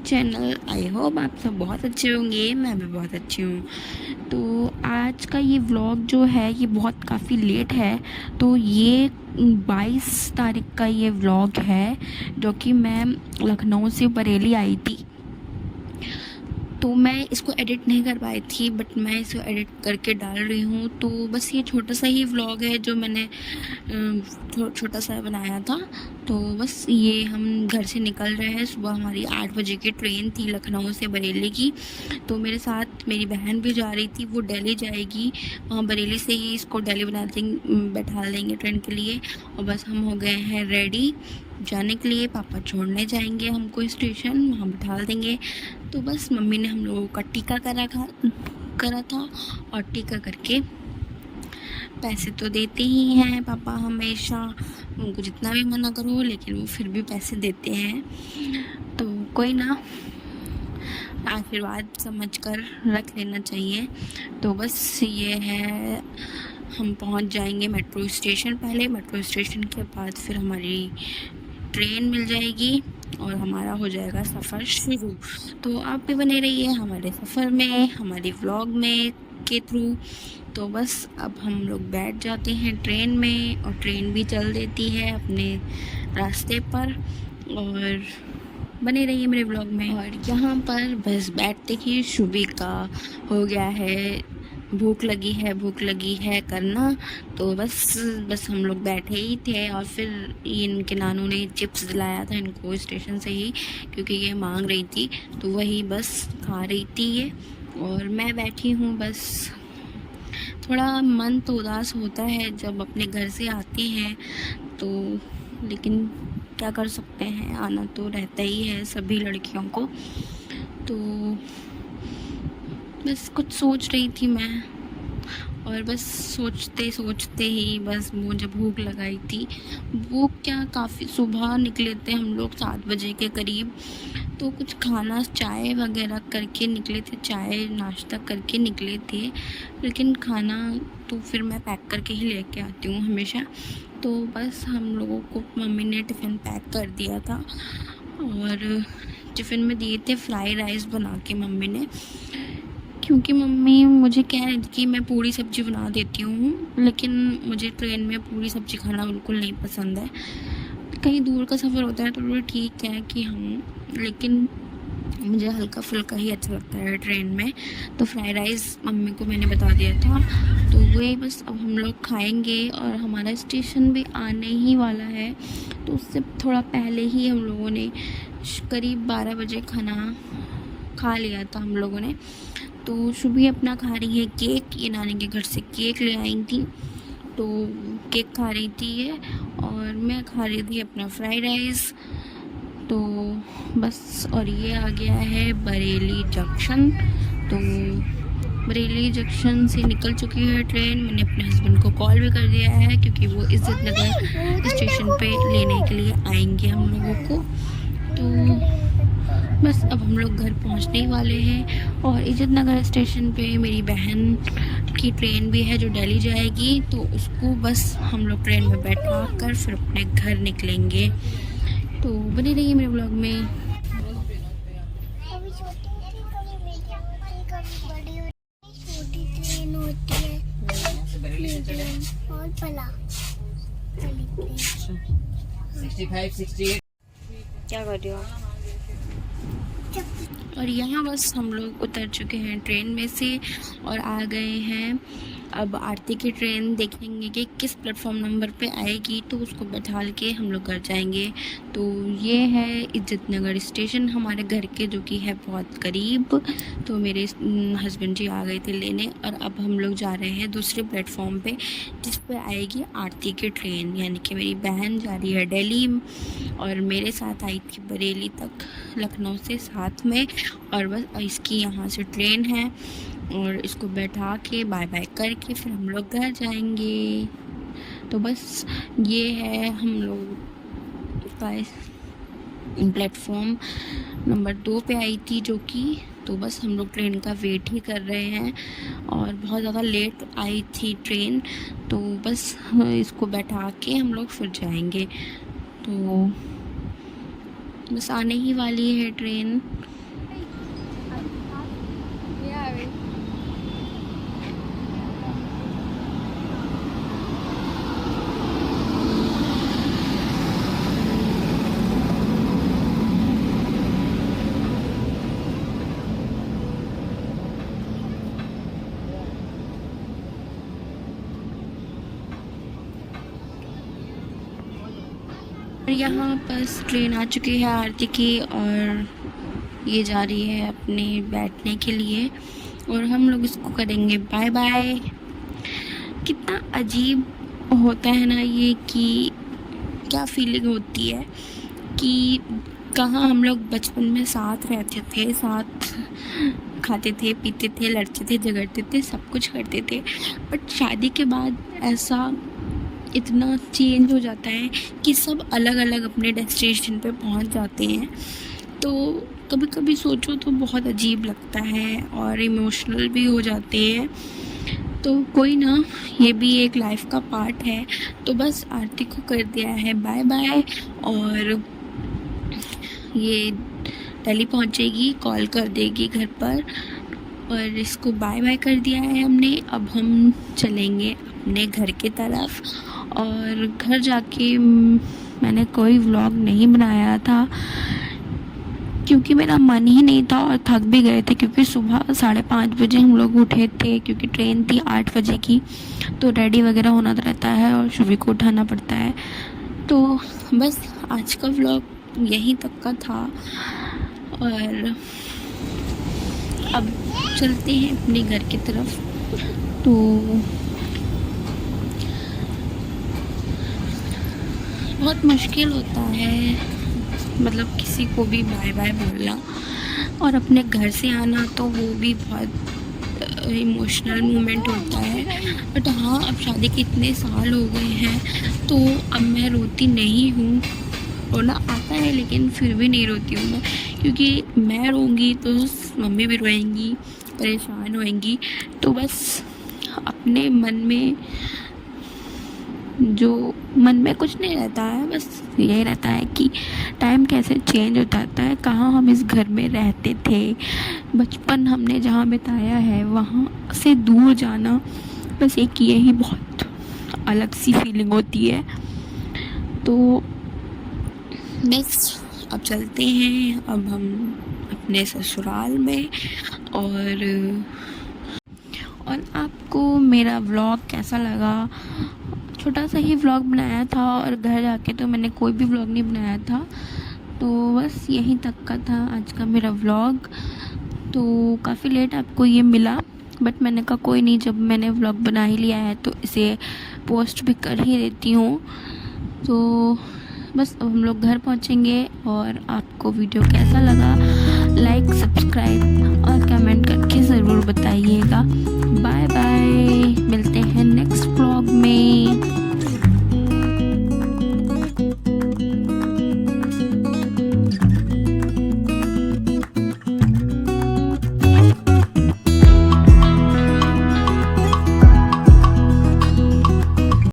Channel. I hope आप सब बहुत अच्छे होंगे, मैं भी बहुत अच्छी हूँ। तो आज का ये व्लॉग जो है ये बहुत काफ़ी लेट है। तो ये 22 तारीख का ये व्लॉग है जो कि मैं लखनऊ से बरेली आई थी। तो मैं इसको एडिट नहीं कर पाई थी, बट मैं इसको एडिट करके डाल रही हूँ। तो बस ये छोटा सा ही व्लॉग है जो मैंने छोटा सा बनाया था। तो बस ये हम घर से निकल रहे हैं। सुबह हमारी 8 बजे की ट्रेन थी लखनऊ से बरेली की। तो मेरे साथ मेरी बहन भी जा रही थी, वो दिल्ली जाएगी। वहाँ बरेली से ही इसको दिल्ली बैठा देंगे ट्रेन के लिए। और बस हम हो गए हैं रेडी जाने के लिए। पापा छोड़ने जाएंगे हमको स्टेशन, वहाँ बिठा देंगे। तो बस मम्मी ने हम लोगों का टीका करा था। और टीका करके पैसे तो देते ही हैं पापा हमेशा, उनको जितना भी मना करो लेकिन वो फिर भी पैसे देते हैं। तो कोई ना, आशीर्वाद समझकर रख लेना चाहिए। तो बस ये है, हम पहुंच जाएंगे मेट्रो स्टेशन। पहले मेट्रो स्टेशन के बाद फिर हमारी ट्रेन मिल जाएगी और हमारा हो जाएगा सफ़र शुरू। तो आप भी बने रहिए हमारे सफ़र में, हमारे व्लॉग में के थ्रू। तो बस अब हम लोग बैठ जाते हैं ट्रेन में और ट्रेन भी चल देती है अपने रास्ते पर। और बने रहिए मेरे व्लॉग में। और यहाँ पर बस बैठते ही शुभी का हो गया है भूख लगी है करना। तो बस हम लोग बैठे ही थे और फिर इनके नानू ने चिप्स दिलाया था इनको स्टेशन से ही, क्योंकि ये मांग रही थी। तो वही बस खा रही थी ये, और मैं बैठी हूँ बस। थोड़ा मन तो उदास होता है जब अपने घर से आते हैं, तो लेकिन क्या कर सकते हैं, आना तो रहता ही है सभी लड़कियों को। तो बस कुछ सोच रही थी मैं, और बस सोचते ही बस मुझे भूख लगाई थी। भूख क्या, काफ़ी सुबह निकले थे हम लोग 7 बजे के करीब। तो कुछ खाना चाय वगैरह करके निकले थे, चाय नाश्ता करके निकले थे। लेकिन खाना तो फिर मैं पैक करके ही लेके आती हूँ हमेशा। तो बस हम लोगों को मम्मी ने टिफ़िन पैक कर दिया था, और टिफ़िन में दिए थे फ्राई राइस बना के मम्मी ने। क्योंकि मम्मी मुझे कह रही थी कि मैं पूरी सब्ज़ी बना देती हूँ, लेकिन मुझे ट्रेन में पूरी सब्ज़ी खाना बिल्कुल नहीं पसंद है। कहीं दूर का सफ़र होता है तो ठीक है कि हम, लेकिन मुझे हल्का फुल्का ही अच्छा लगता है ट्रेन में। तो फ्राई राइस मम्मी को मैंने बता दिया था, तो वही बस अब हम लोग खाएंगे। और हमारा स्टेशन भी आने ही वाला है, तो उससे थोड़ा पहले ही हम लोगों ने करीब 12 बजे खाना खा लिया था हम लोगों ने। तो शुभी अपना खा रही है केक, ये नानी के घर से केक ले आई थी, तो केक खा रही थी ये, और मैं खा रही थी अपना फ्राइड राइस। तो बस, और ये आ गया है बरेली जंक्शन। तो बरेली जंक्शन से निकल चुकी है ट्रेन। मैंने अपने हस्बैंड को कॉल भी कर दिया है, क्योंकि वो इज्जत नगर स्टेशन पे लेने के लिए आएंगे हम लोगों को। तो बस अब हम लोग घर पहुंचने ही वाले हैं। और इज्जत नगर स्टेशन पे मेरी बहन की ट्रेन भी है जो दिल्ली जाएगी, तो उसको बस हम लोग ट्रेन में बैठा कर फिर अपने घर निकलेंगे। तो बने रहिए मेरे ब्लॉग में। कभी छोटी होती है, कभी बड़ी होती है। छोटी ट्रेन होती है, मीडियम और बड़ा वाली ट्रेन। 65, 68। क्या कर रहे हो? और यहाँ बस हम लोग उतर चुके हैं ट्रेन में से और आ गए हैं। अब आरती की ट्रेन देखेंगे कि किस प्लेटफॉर्म नंबर पे आएगी, तो उसको बैठा के हम लोग घर जाएंगे। तो ये है इज्जत नगर स्टेशन हमारे घर के, जो कि है बहुत करीब। तो मेरे हस्बैंड जी आ गए थे लेने, और अब हम लोग जा रहे हैं दूसरे प्लेटफॉर्म पे जिस पे आएगी आरती की ट्रेन। यानी कि मेरी बहन जा रही है दिल्ली, और मेरे साथ आई थी बरेली तक लखनऊ से साथ में। और बस इसकी यहाँ से ट्रेन है, और इसको बैठा के बाय बाय करके फिर हम लोग घर जाएंगे। तो बस ये है हम लोग का प्लेटफॉर्म नंबर 2 पे आई थी जो कि। तो बस हम लोग ट्रेन का वेट ही कर रहे हैं, और बहुत ज़्यादा लेट आई थी ट्रेन। तो बस इसको बैठा के हम लोग फिर जाएंगे। तो बस आने ही वाली है ट्रेन। और यहाँ बस ट्रेन आ चुकी है आरती की, और ये जा रही है अपने बैठने के लिए, और हम लोग इसको करेंगे बाय बाय। कितना अजीब होता है ना ये, कि क्या फीलिंग होती है कि कहाँ हम लोग बचपन में साथ रहते थे, साथ खाते थे, पीते थे, लड़ते थे, झगड़ते थे, सब कुछ करते थे, बट शादी के बाद ऐसा इतना चेंज हो जाता है कि सब अलग अलग अपने डेस्टिनेशन पे पहुंच जाते हैं। तो कभी कभी सोचो तो बहुत अजीब लगता है और इमोशनल भी हो जाते हैं। तो कोई ना, ये भी एक लाइफ का पार्ट है। तो बस आरती को कर दिया है बाय बाय, और ये दिल्ली पहुंचेगी, कॉल कर देगी घर पर, और इसको बाय बाय कर दिया है हमने। अब हम चलेंगे अपने घर की तरफ, और घर जाके मैंने कोई व्लॉग नहीं बनाया था क्योंकि मेरा मन ही नहीं था, और थक भी गए थे क्योंकि सुबह 5:30 बजे हम लोग उठे थे, क्योंकि ट्रेन थी 8 बजे की। तो रेडी वगैरह होना रहता है और शुभी को उठाना पड़ता है। तो बस आज का व्लॉग यहीं तक का था, और अब चलते हैं अपने घर की तरफ। तो बहुत मुश्किल होता है, मतलब किसी को भी बाय बाय बोलना, और अपने घर से आना तो वो भी बहुत इमोशनल मोमेंट होता है। बट हाँ, अब शादी के इतने साल हो गए हैं तो अब मैं रोती नहीं हूँ। रोना आता है लेकिन फिर भी नहीं रोती हूँ मैं, क्योंकि मैं रोऊंगी तो मम्मी भी रोएंगी, परेशान होएंगी। तो बस अपने मन में कुछ नहीं रहता है, बस यही रहता है कि टाइम कैसे चेंज हो जाता है, कहाँ हम इस घर में रहते थे, बचपन हमने जहाँ बिताया है वहाँ से दूर जाना, बस एक यही बहुत अलग सी फीलिंग होती है। तो बस अब चलते हैं अब हम अपने ससुराल में। और आपको मेरा व्लॉग कैसा लगा? छोटा सा ही व्लॉग बनाया था, और घर जाके तो मैंने कोई भी व्लॉग नहीं बनाया था। तो बस यहीं तक का था आज का मेरा व्लॉग। तो काफ़ी लेट आपको ये मिला, बट मैंने कहा कोई नहीं, जब मैंने व्लॉग बना ही लिया है तो इसे पोस्ट भी कर ही देती हूँ। तो बस अब हम लोग घर पहुँचेंगे, और आपको वीडियो कैसा लगा लाइक, सब्सक्राइब और कमेंट करके ज़रूर बताइएगा। बाय बाय, मिलते हैं नेक्स्ट व्लॉग में।